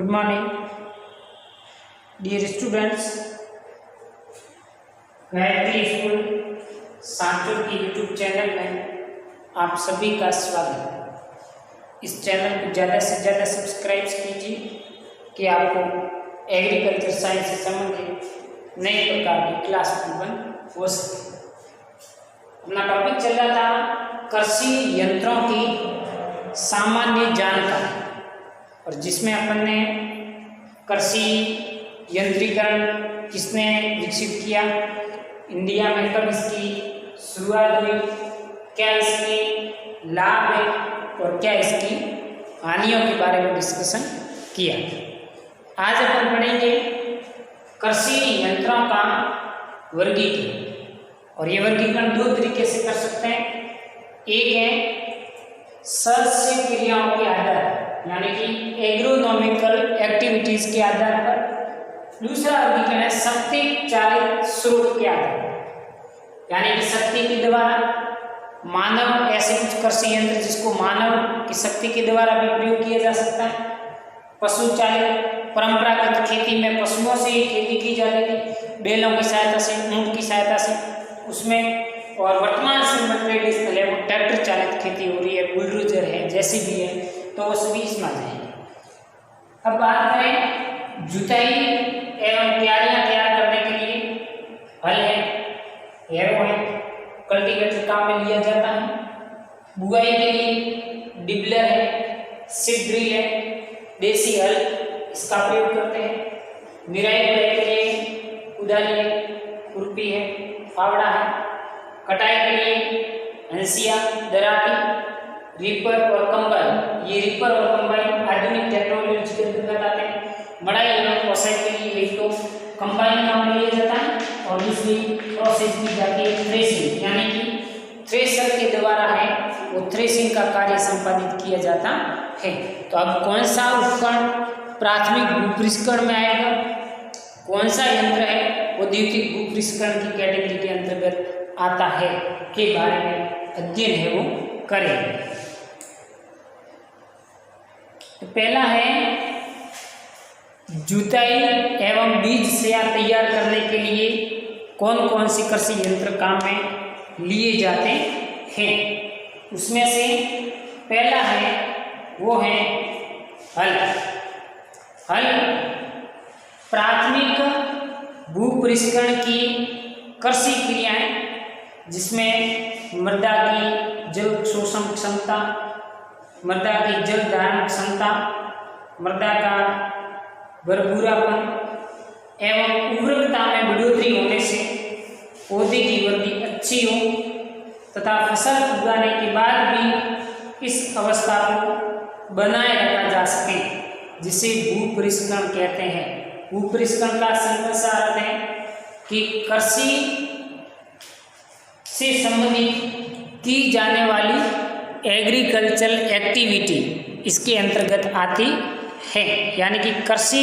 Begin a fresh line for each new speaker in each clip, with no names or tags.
Good morning dear students. Gayatri school Sanchore की YouTube channel में आप सभी का स्वागत है। इस चैनल को ज़्यादा से ज़्यादा सब्सक्राइब कीजिए कि आपको एग्रीकल्चर साइंस से संबंधित नए प्रकार की क्लास ओपन हो सके। अपना टॉपिक चल रहा था कृषि यंत्रों की सामान्य जानकारी, और जिसमें अपन ने कृषि यंत्रीकरण किसने विकसित किया, इंडिया में कब इसकी शुरुआत हुई, क्या इसके लाभ है और क्या इसकी हानियों के बारे में डिस्कशन किया। आज अपन पढ़ेंगे कृषि यंत्रों का वर्गीकरण, और ये वर्गीकरण दो तरीके से कर सकते हैं। एक है सस्य क्रियाओं के आधार पर, यानी कि एग्रोनॉमिकल एक्टिविटीज के आधार पर। दूसरा वर्गीकरण है शक्ति चालित स्रोत के आधार पर, यानी कि शक्ति के द्वारा मानव, ऐसे कुछ कृषि यंत्र जिसको मानव की शक्ति के द्वारा भी प्रयोग किया जा सकता है। पशु चालित, परंपरागत खेती में पशुओं से ही खेती की जाती थी, बैलों की सहायता से, ऊंट की सहायता से उसमें। और वर्तमान समय में ट्रेडिशनल है, वो ट्रैक्टर चालित खेती हो रही है, बुलडोजर है, जेसीबी है, तो वो सभी इसमें आ जाएंगे। अब बात करें जुताई एवं क्यारियां तैयार करने के लिए हल है, हैरो है, कल्टीवेटर काम में लिया जाता है। बुआई के लिए डिबलर है, सीड ड्रिल है, देसी हल इसका प्रयोग करते हैं। निराई गुड़ाई के लिए कुदाली है, खुरपी है, फावड़ा है। कटाई के लिए हंसिया, दराती, रीपर और कंबाइन। ये रीपर और कंबाइन आधुनिक टेक्नोलॉजी के अंतर्गत आते हैं। मड़ाई एवं कोसाई के लिए एक तो कंबाइन काम में लिया जाता है, और दूसरी प्रोसेस की जाती है थ्रेसिंग, यानी कि थ्रेसर के द्वारा है वो थ्रेसिंग का कार्य संपादित किया जाता है। तो अब कौन सा उपकरण प्राथमिक भूपृष्ठकरण में आएगा, कौन सा यंत्र है वो द्वितीयक भूपृष्ठकरण की कैटेगरी के अंतर्गत आता है, के बारे में अध्ययन है वो करेंगे। तो पहला है जुताई एवं बीज सेया तैयार करने के लिए कौन कौन सी कृषि यंत्र काम में लिए जाते हैं। उसमें से पहला है वो है हल। हल प्राथमिक भूपृष्ठकरण की कृषि क्रियाएं, जिसमें मृदा की जल शोषण क्षमता, मृदा की जल धारण क्षमता, मृदा का भरपूरापन एवं उर्वरकता में बढ़ोतरी होने से पौधे की वृद्धि अच्छी हो तथा फसल उगाने के बाद भी इस अवस्था को बनाए रखा जा सके, जिसे भूपृष्ठकरण कहते हैं। भूपृष्ठकरण का संक्षिप्त अर्थ है कि कृषि से संबंधित की जाने वाली एग्रीकल्चरल एक्टिविटी इसके अंतर्गत आती है, यानी कि कृषि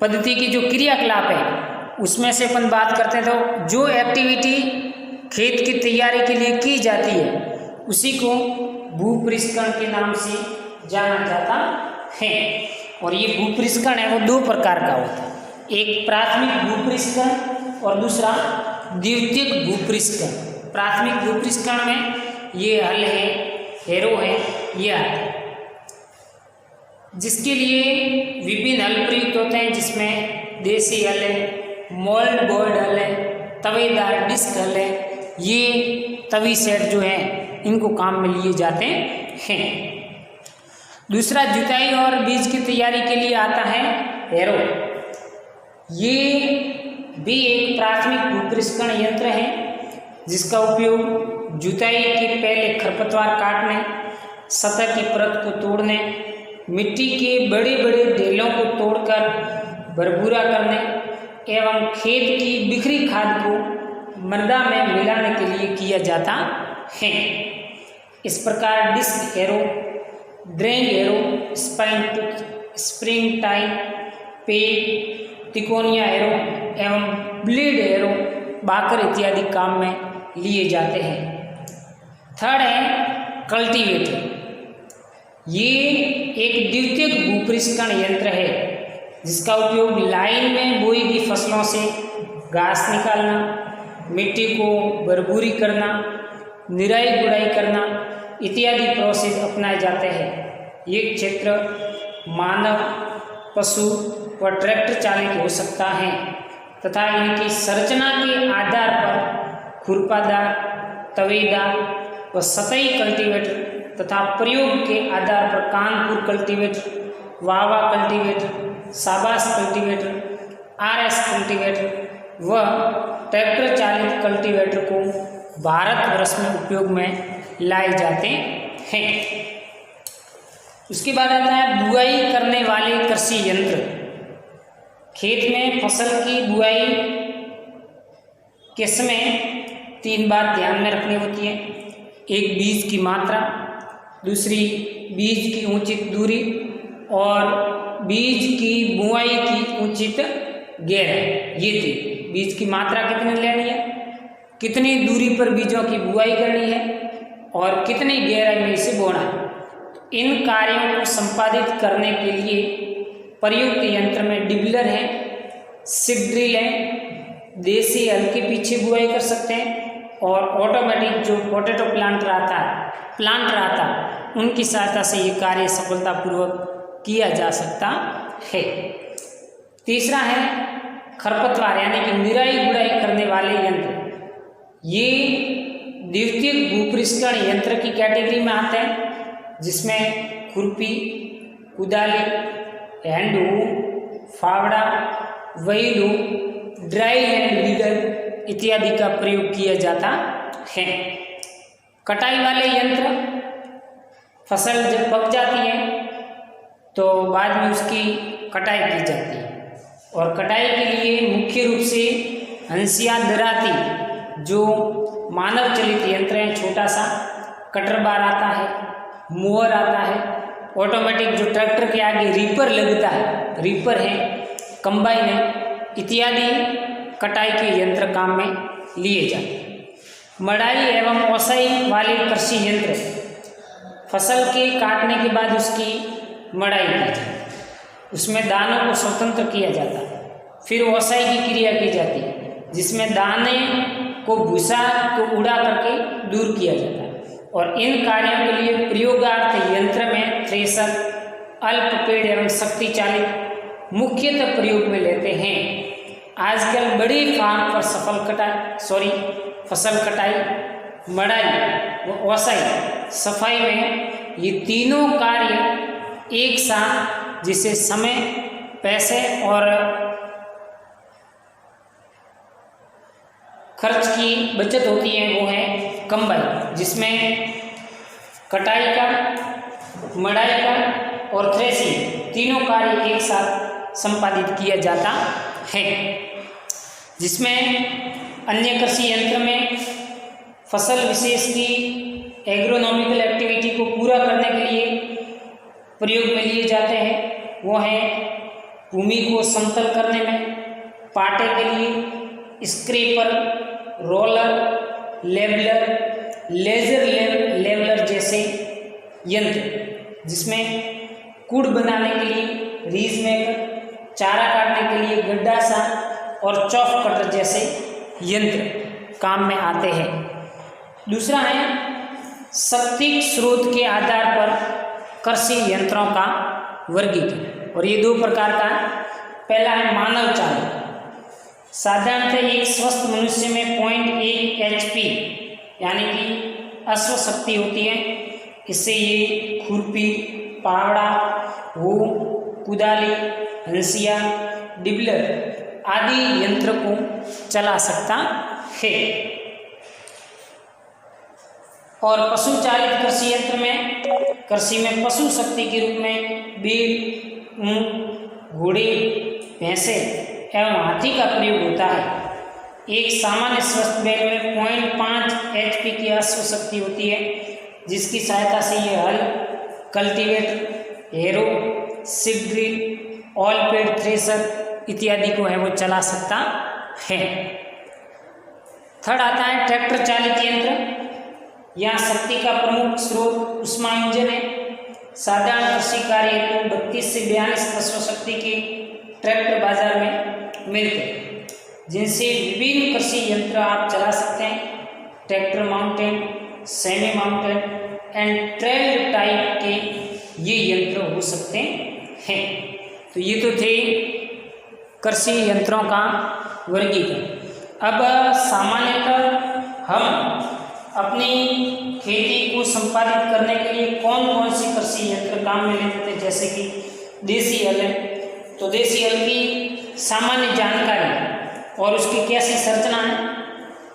पद्धति की जो क्रियाकलाप है उसमें से अपन बात करते हैं तो जो एक्टिविटी खेत की तैयारी के लिए की जाती है उसी को भूपृष्ठकरण के नाम से जाना जाता है। और ये भूपृष्ठकरण है वो दो प्रकार का होता है, एक प्राथमिक भूपृष्ठकरण और दूसरा द्वितीयक भूपृष्ठकरण। प्राथमिक भूपृष्ठकरण में ये हल है, हैरो है, ये आता है, जिसके लिए विभिन्न हल प्रयुक्त होते हैं, जिसमें देसी हल है, मोल्ड बोर्ड हल है, तवेदार डिस्क हल है। ये तवी सेट जो है इनको काम में लिए जाते हैं। दूसरा जुताई और बीज की तैयारी के लिए आता है हैरो। ये भी एक प्राथमिक भूपृष्ठकरण यंत्र है, जिसका उपयोग जुताई के पहले खरपतवार काटने, सतह की परत को तोड़ने, मिट्टी के बड़े बड़े ढेलों को तोड़कर भरपूरा करने एवं खेत की बिखरी खाद को मृदा में मिलाने के लिए किया जाता है। इस प्रकार disc harrow, drain harrow, spine tooth, spring tine, पेड़, तिकोनिया हैरो एवं ब्लेड हैरो, बाकर इत्यादि काम में लिए जाते हैं। थर्ड है कल्टीवेटर। ये एक द्वितीयक भूपृष्ठकण यंत्र है जिसका उपयोग लाइन में बोई गई फसलों से घास निकालना, मिट्टी को भरपूरी करना, निराई गुड़ाई करना इत्यादि प्रोसेस अपनाए जाते हैं। ये क्षेत्र मानव, पशु व ट्रैक्टर चालित हो सकता है तथा इनकी संरचना के आधार पर खुरपादार, तवेदार व सतही कल्टीवेटर तथा प्रयोग के आधार पर कानपुर कल्टीवेटर, वावा कल्टीवेटर, शाबाश कल्टीवेटर, आरएस कल्टीवेटर व ट्रैक्टर चालित कल्टीवेटर को भारतवर्ष में उपयोग में लाए जाते हैं। उसके बाद आता है बुआई करने वाले कृषि यंत्र। खेत में फसल की बुआई के समय 3 बात ध्यान में रखनी होती है। एक, बीज की मात्रा, दूसरी बीज की उचित दूरी और बीज की बुआई की उचित गहराई। ये थी बीज की मात्रा कितनी लेनी है, कितनी दूरी पर बीजों की बुआई करनी है और कितनी गहराई में इसे बोना है। इन कार्यों को संपादित करने के लिए प्रयुक्त यंत्र में डिबलर है, सीड ड्रिल है, देसी हल के पीछे बुआई कर सकते हैं और ऑटोमेटिक जो पोटैटो प्लांटर आता है उनकी सहायता से ये कार्य सफलतापूर्वक किया जा सकता है। तीसरा है खरपतवार यानी कि निराई गुड़ाई करने वाले यंत्र। ये द्वितीयक भूपृष्ठकण यंत्र की कैटेगरी में आते हैं जिसमें खुरपी, कुदाली, हैंडू, फावड़ा, व्हीलू, ड्राई लैंड वीडर इत्यादि का प्रयोग किया जाता है। कटाई वाले यंत्र, फसल जब पक जाती है तो बाद में उसकी कटाई की जाती है और कटाई के लिए मुख्य रूप से हंसिया दराती जो मानव चलित यंत्र है, छोटा सा कटर बार आता है, मोअर आता है, ऑटोमेटिक जो ट्रैक्टर के आगे रीपर लगता है, रीपर है, कंबाइन है इत्यादि कटाई के यंत्र काम में लिए जाते हैं। मड़ाई एवं ओसाई वाले कृषि यंत्र, फसल के काटने के बाद उसकी मड़ाई की जाती है, उसमें दानों को स्वतंत्र किया जाता है। फिर ओसाई की क्रिया की जाती है जिसमें दाने को भूसा को उड़ा करके दूर किया जाता है और इन कार्यों के लिए प्रयोगार्थ यंत्र में थ्रेसर, अल्प पेड़ एवं शक्ति चालित मुख्यतः प्रयोग में लेते हैं। आजकल बड़े फार्म पर फसल कटाई, मड़ाई व ओसाई, सफाई में ये तीनों कार्य एक साथ, जिससे समय, पैसे और खर्च की बचत होती है, वो है कंबाइन, जिसमें कटाई का, मड़ाई का और थ्रेसिंग तीनों कार्य एक साथ संपादित किया जाता है। जिसमें अन्य कृषि यंत्र में फसल विशेष की एग्रोनॉमिकल एक्टिविटी को पूरा करने के लिए प्रयोग में लिए जाते हैं, वो है भूमि को समतल करने में, पाटे के लिए scraper, roller, leveller, laser leveller जैसे यंत्र, जिसमें कूड़ बनाने के लिए रीज मेकर, चारा काटने के लिए गड्ढा सा और चॉफ कटर जैसे यंत्र काम में आते हैं। दूसरा है शक्ति स्रोत के आधार पर कृषि यंत्रों का वर्गीकरण, और ये 2 प्रकार का है। पहला है मानव चालित। साधारणतः एक स्वस्थ मनुष्य में 0.1 HP यानी कि अश्व शक्ति होती है। इससे ये खुरपी, पावड़ा, हो, कुदाली, हंसिया, डिबलर आदि यंत्र को चला सकता है। और पशु चालित कृषि यंत्र में कृषि में पशु शक्ति के रूप में बैल, ऊंट, घोड़े, भैंसे एवं हाथी का प्रयोग होता है। एक सामान्य स्वस्थ बैल में 0.5 HP की अश्व शक्ति होती है, जिसकी सहायता से ये हल, cultivator, harrow, seed drill, all paid thresher इत्यादि को है वो चला सकता है। थर्ड आता है ट्रैक्टर चालित यंत्र। यहाँ शक्ति का प्रमुख स्रोत ऊष्मा इंजन है। साधारण कृषि कार्य हेतु 32 से 42 अश्वशक्ति के ट्रैक्टर बाजार में मिलते हैं, जिनसे विभिन्न कृषि यंत्र आप चला सकते हैं। Tractor mounted, semi mounted and trailed type के ये यंत्र हो सकते हैं। तो ये तो थे कृषि यंत्रों का वर्गीकरण। अब सामान्यतः हम अपनी खेती को संपादित करने के लिए कौन कौन से कृषि यंत्र काम में लेते थे, जैसे कि देसी हल है। तो देसी हल की सामान्य जानकारी और उसकी कैसी संरचना है।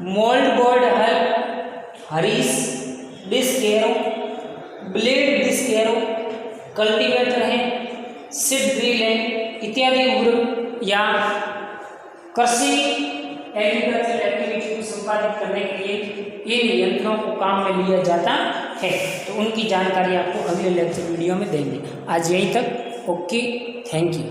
मोल्ड बोर्ड हल, हरीस disc harrow, blade disc harrow, cultivator है, सीड ड्रिल है इत्यादि उर्वरक या कृषि एग्रीकल्चर एक्टिविटी को संपादित करने के लिए इन यंत्रों को काम में लिया जाता है। तो उनकी जानकारी आपको अगले लेक्चर वीडियो में देंगे। आज यहीं तक। Okay, thank you.